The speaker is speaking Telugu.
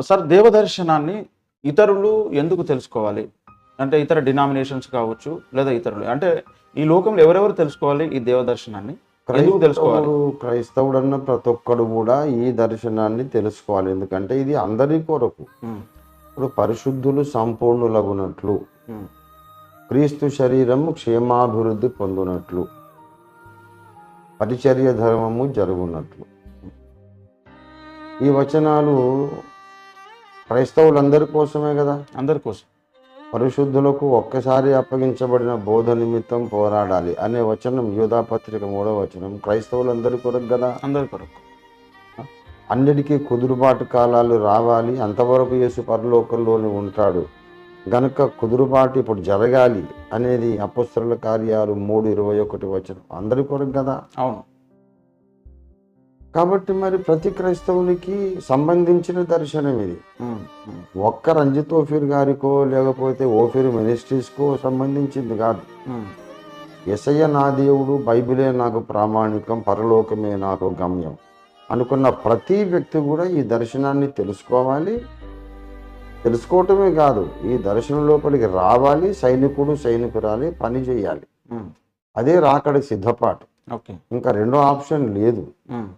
సార్, దేవదర్శనాన్ని ఇతరులు ఎందుకు తెలుసుకోవాలి? అంటే ఇతర డినామినేషన్స్ కావచ్చు, లేదా ఇతరులు అంటే ఈ లోకంలో ఎవరెవరు తెలుసుకోవాలి ఈ దేవదర్శనాన్ని? ఎందుకు తెలుసుకోవాలి? క్రైస్తవుడు అన్న ప్రతి ఒక్కడు కూడా ఈ దర్శనాన్ని తెలుసుకోవాలి. ఎందుకంటే ఇది అందరి కొరకు. ఉమ్, ఇప్పుడు పరిశుద్ధులు సంపూర్ణులగునట్లు, ఉమ్, క్రీస్తు శరీరము క్షేమాభివృద్ధి పొందునట్లు, పరిచర్య ధర్మము జరుగునట్లు. ఈ వచనాలు క్రైస్తవులందరి కోసమే కదా. అందరి కోసం. పరిశుద్ధులకు ఒక్కసారి అప్పగించబడిన బోధ నిమిత్తం పోరాడాలి అనే వచనం యూదాపత్రిక 3వ వచనం క్రైస్తవులందరి కొరకు కదా. అందరి కొరకు. అన్నిటికీ కుదురుబాటు కాలాలు రావాలి, అంతవరకు యేసు పరలోకంలోనే ఉంటాడు గనుక కుదురుబాటు ఇప్పుడు జరగాలి అనేది అపొస్తలుల కార్యాలు 3:21 వచనం అందరి కొరకు కదా. అవును. కాబట్టి మరి ప్రతి క్రైస్తవునికి సంబంధించిన దర్శనం ఇది. ఉమ్, ఉమ్, ఒక్క రంజిత్ ఓఫీర్ గారికో లేకపోతే ఓఫీర్ మినిస్ట్రీస్కో సంబంధించింది కాదు. ఉమ్, యేసయ్య నా దేవుడు, బైబిలే నాకు ప్రామాణికం, పరలోకమే నాకు గమ్యం అనుకున్న ప్రతి వ్యక్తి కూడా ఈ దర్శనాన్ని తెలుసుకోవాలి. తెలుసుకోవటమే కాదు, ఈ దర్శనం లోపలికి రావాలి, సైనికురాలి పని చేయాలి. ఉమ్, అదే రాకడి సిద్ధపాటు. ఓకే. ఇంకా రెండో ఆప్షన్ లేదు. ఉమ్,